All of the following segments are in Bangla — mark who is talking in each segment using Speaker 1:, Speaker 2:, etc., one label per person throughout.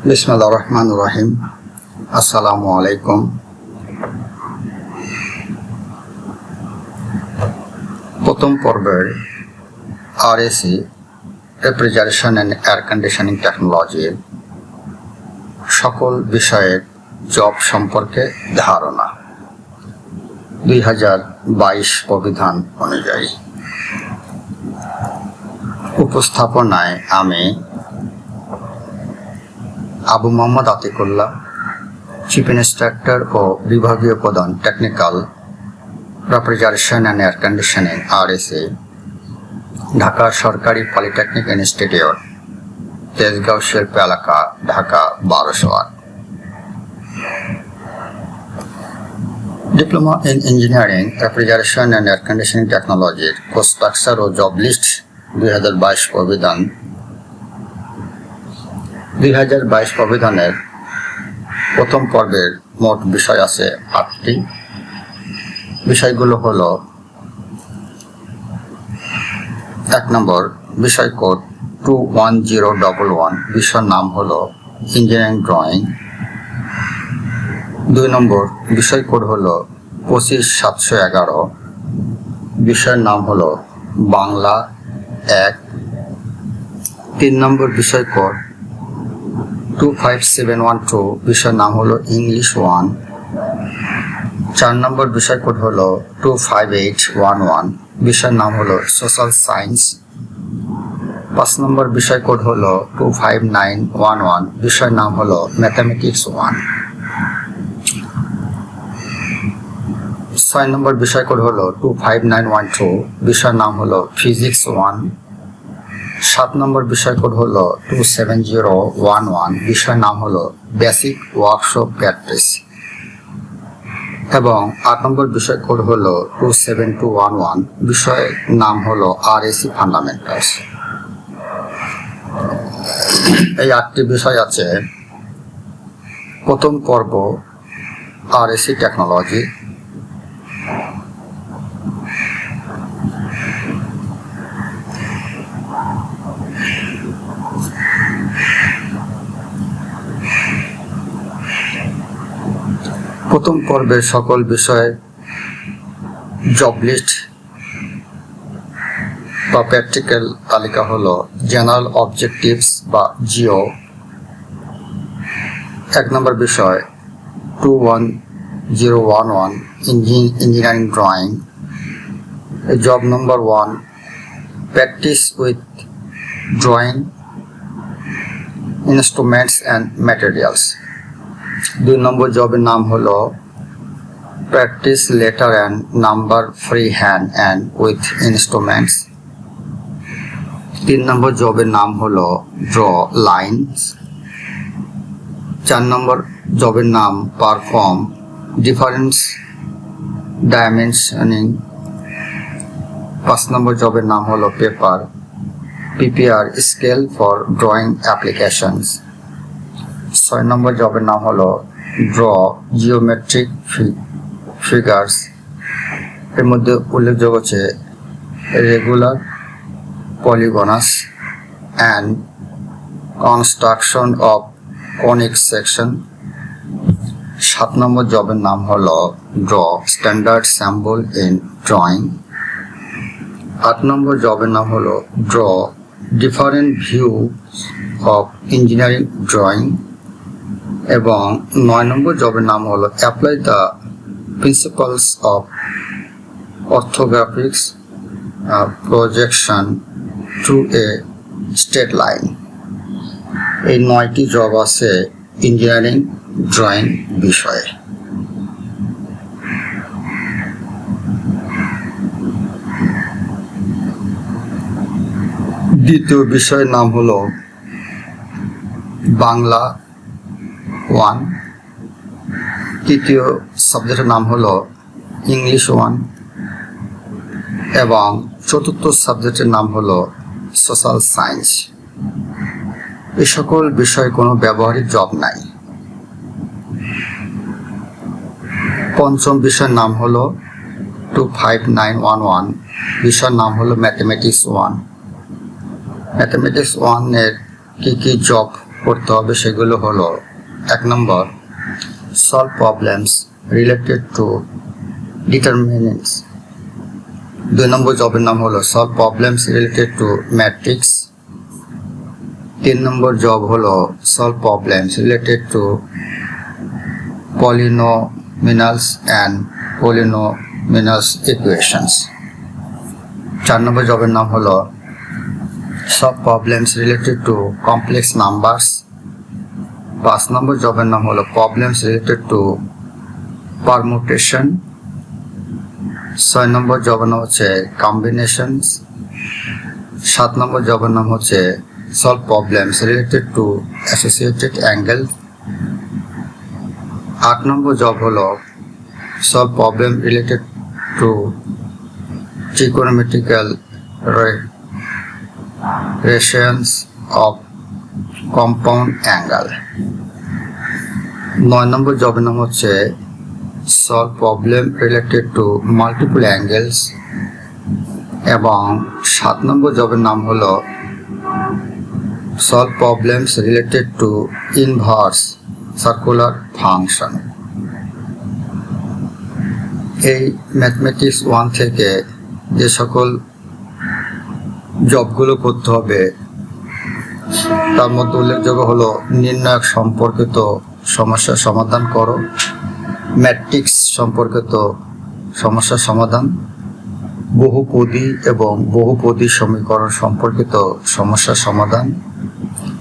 Speaker 1: বিসমিল্লাহির রহমানির রহিম। আসসালামু আলাইকুম। প্রথম পর্বের RAC refrigeration and air conditioning টেকনোলজির সকল বিষয়ের জব সম্পর্কে ধারণা 2022 প্রবিধান অনুযায়ী। উপস্থাপনায় আমি আবু মোহাম্মদ আতিকুল্লাহ, চিফ ইন্সট্রাক্টর ও বিভাগীয় প্রধান technical refrigeration and air conditioning RAC, Dhaka সরকারি পলিটেকনিক ইনস্টিটিউট, তেজগাঁও শিল্প এলাকা, Dhaka 1208। Diploma in engineering refrigeration and air conditioning টেকনোলজির কোর্স স্ট্রাকচার ও জব লিস্ট 2022 প্রবিধান। 2022 প্রবিধানের প্রথম পর্বের মোট বিষয় আছে 8টি। বিষয়গুলো হলো: 1 নম্বর বিষয় কোড 21011, বিষয়ের নাম হলো ইঞ্জিনিয়ারিং ড্রয়িং। 2 নম্বর বিষয় কোড হলো 25711, বিষয়ের নাম হলো বাংলা 1। 3 নম্বর বিষয় কোড 25712, বিষয়ের নাম হলো ইংলিশ 1। 4 নম্বর বিষয় কোড হলো 25811, বিষয়ের নাম হলো সোশ্যাল সায়েন্স। 5 নম্বর বিষয় কোড হলো 25911, বিষয়ের নাম হলো ম্যাথামেটিক্স 1। 6 নম্বর বিষয় কোড হলো 25912, বিষয়ের নাম হলো ফিজিক্স 1। 7 নম্বর বিষয় কোড হলো 27011, বিষয়ের নাম হলো বেসিক ওয়ার্কশপ প্র্যাকটিস। এবং 8 নম্বর বিষয় কোড হলো 27211, বিষয়ের নাম হলো আরএসি ফান্ডামেন্টালস। এই 8টি বিষয় আছে প্রথম পর্ব আরএসি টেকনোলজি। প্রথম পর্বের সকল বিষয়ের জব লিস্ট বা প্র্যাকটিক্যাল তালিকা হলো জেনারেল অবজেক্টিভস বা জিও। 1 নম্বর বিষয় 21011 engineering drawing. Job number 1 practice with drawing instruments and materials. 2 number জবের নাম হলো practice letter and number free hand and with instruments. 3 নম্বর জবের নাম হলো ড্র লাইনস। 4 নম্বর জবের নাম পারফর্ম ডিফারেন্স ডাইমেনশনিং। 5 নম্বর জবের নাম হলো paper PPR scale for drawing applications. 6 number জবের নাম হলো ড্র জিওমেট্রিক ফিগার্স। এর মধ্যে উল্লেখযোগ্য হচ্ছে regular, polygons and construction of conic section. 7 number জবের নাম হলো draw standard sample in drawing. 8 number জবের নাম হলো draw different view of engineering drawing. এবং 9 নম্বর জবের নাম হলো apply the principles of orthographics projection to a straight line. এই 9টি জব আছে ইঞ্জিনিয়ারিং ড্রয়িং বিষয়ে। দ্বিতীয় বিষয়ের নাম হলো বাংলা 1। তৃতীয় সাবজেক্টের নাম হলো ইংলিশ 1 এবং চতুর্থ সাবজেক্টের নাম হলো সোশ্যাল সায়েন্স। এই সকল বিষয়ে কোনো ব্যবহারিক জব নাই। পঞ্চম বিষয়ের নাম হলো 25911, বিষয়ের নাম হলো ম্যাথামেটিক্স 1। ম্যাথামেটিক্স 1 এর কি কি জব করতে হবে সেগুলো হলো 1 number solve problems related to determinants. 2 number জবের নাম হলো solve problems related to matrix. 3 number job হলো solve problems related to polynomials and polynomials equations। 4 number জবের নাম হলো solve problems related to complex numbers. 5 number জবের নাম হলো problems related to permutation. 6 number জবের নাম হচ্ছে কম্বিনেশনস। 7 নম্বর জবের নাম হচ্ছে solve problems related to associated angle. 8 number job হলো solve problem related to trigonometrical ratios of compound angle। 9 number জবের নাম হচ্ছে solve problem related to multiple angles এবং 7 নম্বর জবের নাম হলো solve problems related two inverse circular function. এই ম্যাথমেটিক্স 1 থেকে যে সকল জবগুলো করতে হবে তার মধ্যে উল্লেখযোগ্য হলো নির্ণায়ক সম্পর্কিত সমস্যা সমাধান করো, ম্যাট্রিক্স সম্পর্কিত সমস্যা সমাধান, বহুপদী এবং বহুপদী সমীকরণ সম্পর্কিত সমস্যা সমাধান,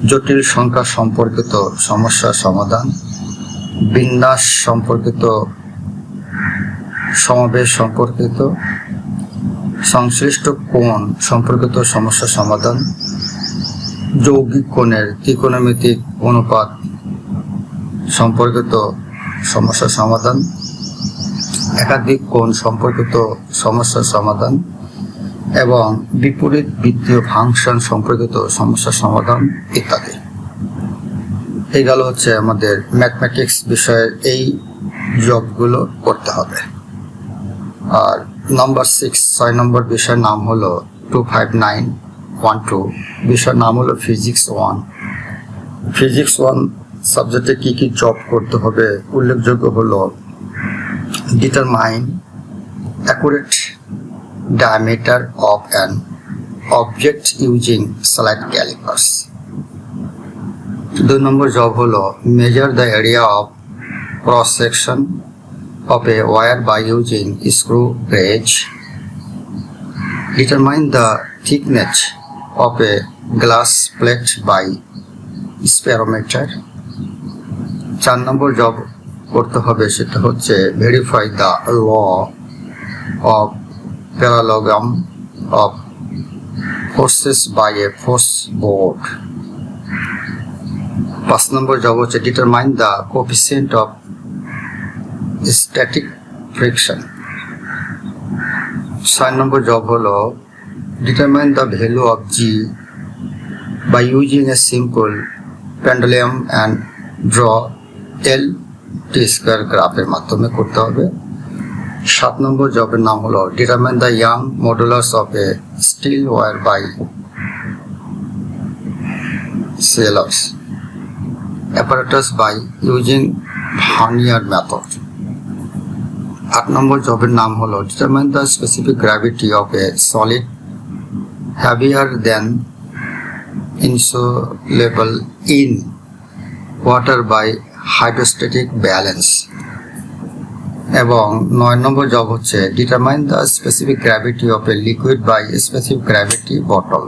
Speaker 1: জটিল সংখ্যা সম্পর্কিত সমস্যা সমাধান, বিন্যাস সম্পর্কিত, সমাবেশ সম্পর্কিত, সংশ্লিষ্ট কোণ সম্পর্কিত সমস্যা সমাধান, যৌগিক কোণের ত্রিকোণমিতিক অনুপাত সম্পর্কিত সমস্যা সমাধান, একাধিক কোণ সম্পর্কিত সমস্যা সমাধান এবং বিপরীত বৃত্তীয় ফাংশন সম্পর্কিত সমস্যা সমাধান ইত্যাদি। এই গেল হচ্ছে আমাদের ম্যাথমেটিক্স বিষয়ের এই জবগুলো করতে হবে। আর নাম্বার 6 নম্বর বিষয়ের নাম হলো 25912, বিষয়ের নাম হলো ফিজিক্স 1। ফিজিক্স 1 সাবজেক্টে কি কি জব করতে হবে উল্লেখযোগ্য হলো determine accurate diameter of an object using slide calipers। 2 number job হলো measure the area of cross section of a wire by using screw gauge। Determine the thickness of a glass plate by spirometer। 4 number job করতে হবে সেটা হচ্ছে verify the law of parallelogram of forces by a force board। 5 number job হচ্ছে determine the coefficient of static friction। 6 number job হলো determine the value of G by using a simple pendulum and draw L t² গ্রাফের মাধ্যমে করতে হবে। 7 নম্বর জবের নাম হলো determine the Young modulus of a steel wire by Seller's apparatus by using Vernier method। 8 number জবের নাম হলো determine the specific gravity of a solid heavier than insoluble in water by hydrostatic balance। এবং 9 নম্বর জব হচ্ছে determine the specific gravity of a liquid by specific gravity bottle।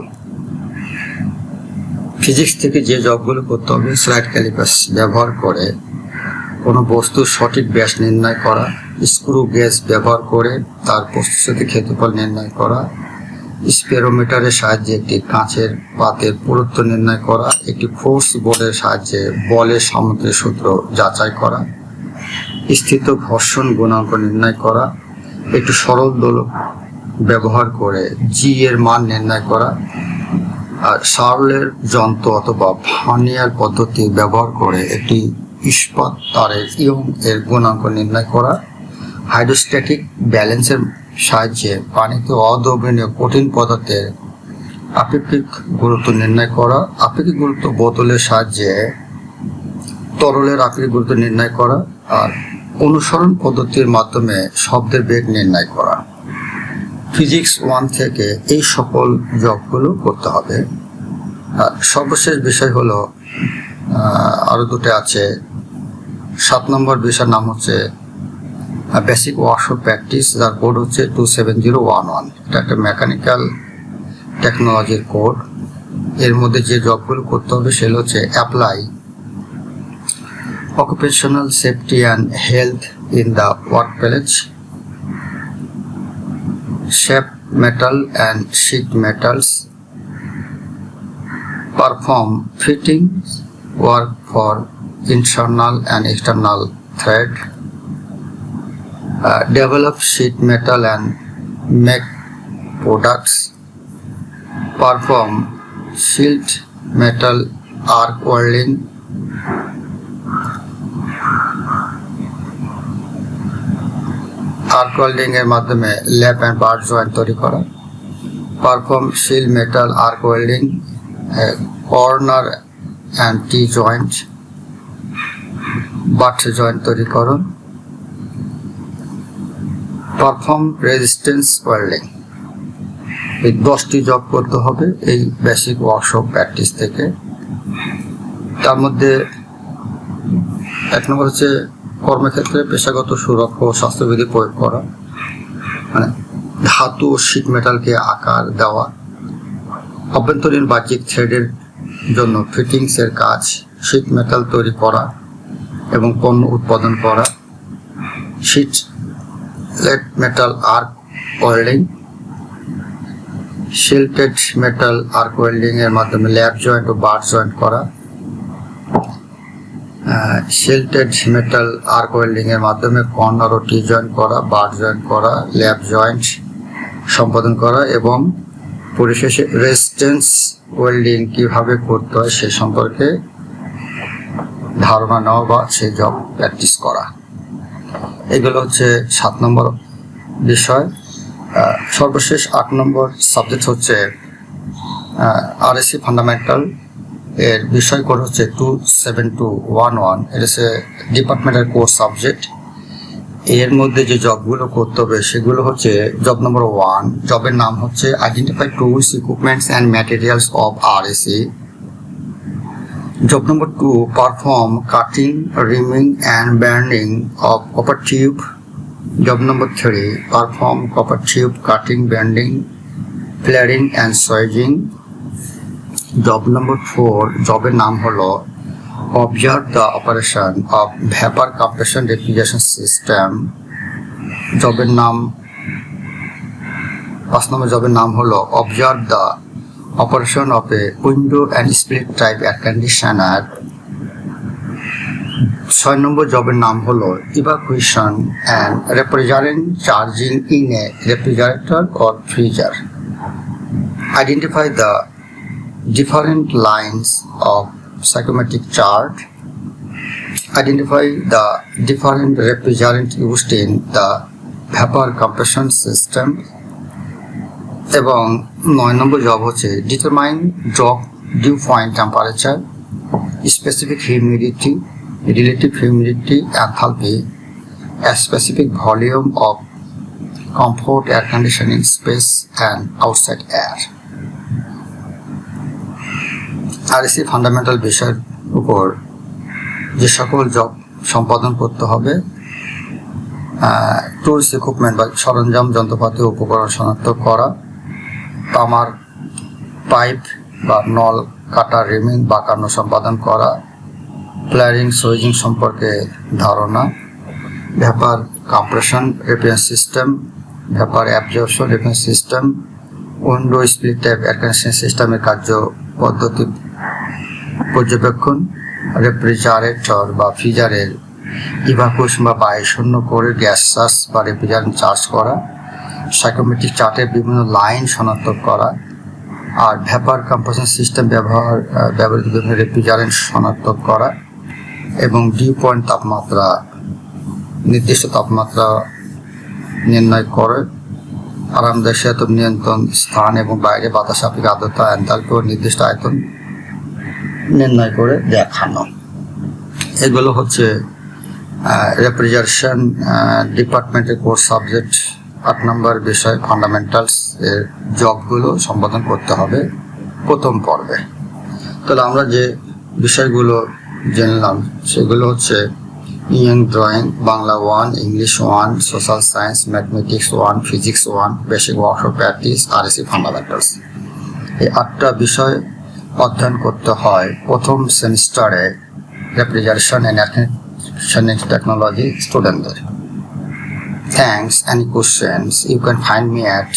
Speaker 1: Physics থেকে যে জবগুলো করতে হবে স্লাইড ক্যালিপার্স ব্যবহার করে কোনো বস্তুর সঠিক ব্যাস নির্ণয় করা, স্ক্রু গেজ ব্যবহার করে তার প্রস্তুত ক্ষেত্রফল নির্ণয় করা, স্পেরোমিটারের সাহায্যে একটি কাঁচের পাতের পুরুত্ব নির্ণয় করা, একটি ফোর্স বোর্ডের সাহায্যে বলের সামুদ্রিক সূত্র যাচাই করা, স্থিত ঘর্ষণ গুণাঙ্ক নির্ণয় করা, একটি সরল দোলক ব্যবহার করে জি এর মান নির্ণয় করা, আর শার্লের যন্ত্র অথবা ভার্নিয়ার পদ্ধতি ব্যবহার করে একটি ইস্পাত তারের ইয়ং এর গুণাঙ্ক নির্ণয় করা, হাইড্রোস্ট্যাটিক ব্যালেন্সের সাহায্যে পানিতে অদ্রবণীয় কঠিন পদার্থের আপেক্ষিক গুরুত্ব নির্ণয় করা, আপেক্ষিক গুরুত্ব বোতলের সাহায্যে তরলের আপেক্ষিক গুরুত্ব নির্ণয় করা, আর অনুসরণ পদ্ধতির মাধ্যমে শব্দের বেগ নির্ণয় করা। ফিজিক্স 1 থেকে এই সকল জবগুলো করতে হবে। আর সর্বশেষ বিষয় হলো আরো দুটো আছে। 7 নম্বর বিষয়ের নাম হচ্ছে বেসিক ওয়ার্কশপ প্র্যাকটিস, যার কোড হচ্ছে 27011। এটা একটা মেকানিক্যাল টেকনোলজির কোড। এর মধ্যে যে জবগুলো করতে হবে সেগুলো হচ্ছে apply occupational safety and health in the workplace, shape metal and sheet metals, perform fitting work for internal and external thread, develop sheet metal and make products, perform sheet metal arc welding, arc welding এর মাধ্যমে ল্যাপ অ্যান্ড বার জয়েন্ট তৈরি করা, perform shielded metal arc welding, corner and T joint, butt joint তৈরিকরণ, পারফর্ম রেজিস্ট্যান্স ওয়েল্ডিং। এই 10টি জব করতে হবে এই বেসিক ওয়ার্কশপ প্র্যাকটিস থেকে। তার মধ্যে 1 নম্বর হচ্ছে কর্মক্ষেত্রে পেশাগত সুরক্ষা ও স্বাস্থ্যবিধি প্রয়োগ করা, মানে ধাতু ও শীট মেটালকে আকার দেওয়া, অভ্যন্তরীণ বাহ্যিক থ্রেডের জন্য ফিটিংস এর কাজ, শীট মেটাল তৈরি করা এবং পণ্য উৎপাদন করা, sheet metal arc welding, shielded metal arc welding এর মাধ্যমে ল্যাপ জয়েন্ট ও বার জয়েন্ট করা, শিল্টেড মেটাল আর্ক ওয়েল্ডিং এর মাধ্যমে কর্নার ও টি জয়েন্ট করা, বার জয়েন্ট করা, ল্যাপ জয়েন্ট সম্পাদন করা এবং পরিশেষে রেজিস্ট্যান্স ওয়েল্ডিং কিভাবে করতে হয় সে সম্পর্কে ধারণা নেওয়া বা সেই জব প্র্যাকটিস করা। এগুলো হচ্ছে 7 নম্বর বিষয়। সর্বশেষ 8 নম্বর সাবজেক্ট হচ্ছে আরএসসি ফান্ডামেন্টাল। এর বিষয় কোড হচ্ছে 27211। এটা হচ্ছে ডিপার্টমেন্টাল কোর্স সাবজেক্ট। এর মধ্যে যে জবগুলো করতে হবে সেগুলো হচ্ছে জব নম্বর 1, জবের নাম হচ্ছে identify tools, equipments and materials of RSC. Job number 2, perform cutting, reaming and bending of copper tube. Job number 3, perform copper tube cutting, bending, flaring and swaging. Job number 4, জবের নাম হলো observe the operation of vapour compression refrigeration system. জবের নাম 5 নম্বর জবের নাম হলো observe the operation of a window and split type air conditioner. 6 number জবের নাম হলো evacuation and refrigerant charging in a refrigerator or freezer. Identify the different lines of psychometric chart. Identify the different refrigerant used in the vapor compression system. এবং 9 নম্বর জব হচ্ছে determine drop dew point temperature, specific humidity, relative humidity, enthalpy, a specific volume of comfort air conditioning space and outside air. RSC fundamental বিষয়ের উপর যে সকল জব সম্পাদন করতে হবে, টুলস, ইকুইপমেন্ট বা সরঞ্জাম, যন্ত্রপাতি, উপকরণ শনাক্ত করা, তামার পাইপ বা নল কাটা, রিমিং বাঁকানো সম্পাদন করা, ফ্লেয়ারিং, সোয়েজিং সম্পর্কে ধারণা, vapour compression refrigeration system, vapour absorption refrigeration system, window split type air conditioning সিস্টেমের কার্য পদ্ধতি পর্যবেক্ষণ, রেফ্রিজারেটর বা ফ্রিজারের ইভাকুয়েশন বা বায়ু শূন্য করে গ্যাস চার্জ বা রেফ্রিজারেন্ট চার্জ করা, সাইকোমেট্রিক চার্টের বিভিন্ন লাইন শনাক্ত করা, আর ভ্যাপার কম্প্রেশন সিস্টেম ব্যবহৃত বিভিন্ন রেফ্রিজারেন্ট শনাক্ত করা এবং ডিউ পয়েন্ট তাপমাত্রা, নির্দিষ্ট তাপমাত্রা নির্ণয় করে আরামদায়ক শীতাতপ নিয়ন্ত্রণ স্থান এবং বাইরে বাতাস আপেক্ষিক আর্দ্রতা এনথালপি ও নির্দিষ্ট আয়তন নির্ণয় করে দেখানো। এগুলো হচ্ছে রেফ্রিজারেশন ডিপার্টমেন্টের কোর্স সাবজেক্ট 8 নম্বর বিষয় ফান্ডামেন্টালস এর জবগুলো সম্পাদন করতে হবে প্রথম পর্বে। তাহলে আমরা যে বিষয়গুলো জানলাম সেগুলো হচ্ছে ইং drawing, Bangla 1, English 1, social science, mathematics 1, physics 1, basic workshop practice, RSC fundamentals. এই 8টা বিষয় অধ্যয়ন করতে হয় প্রথম সেমিস্টারে refrigeration and air conditioning technology স্টুডেন্টদের। Thanks. Any questions you can find me at.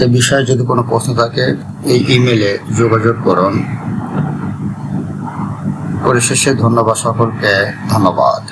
Speaker 1: এই বিষয়ে যদি কোনো প্রশ্ন থাকে এই ইমেলে যোগাযোগ করুন। পরিশেষে ধন্যবাদ সকলকে, ধন্যবাদ।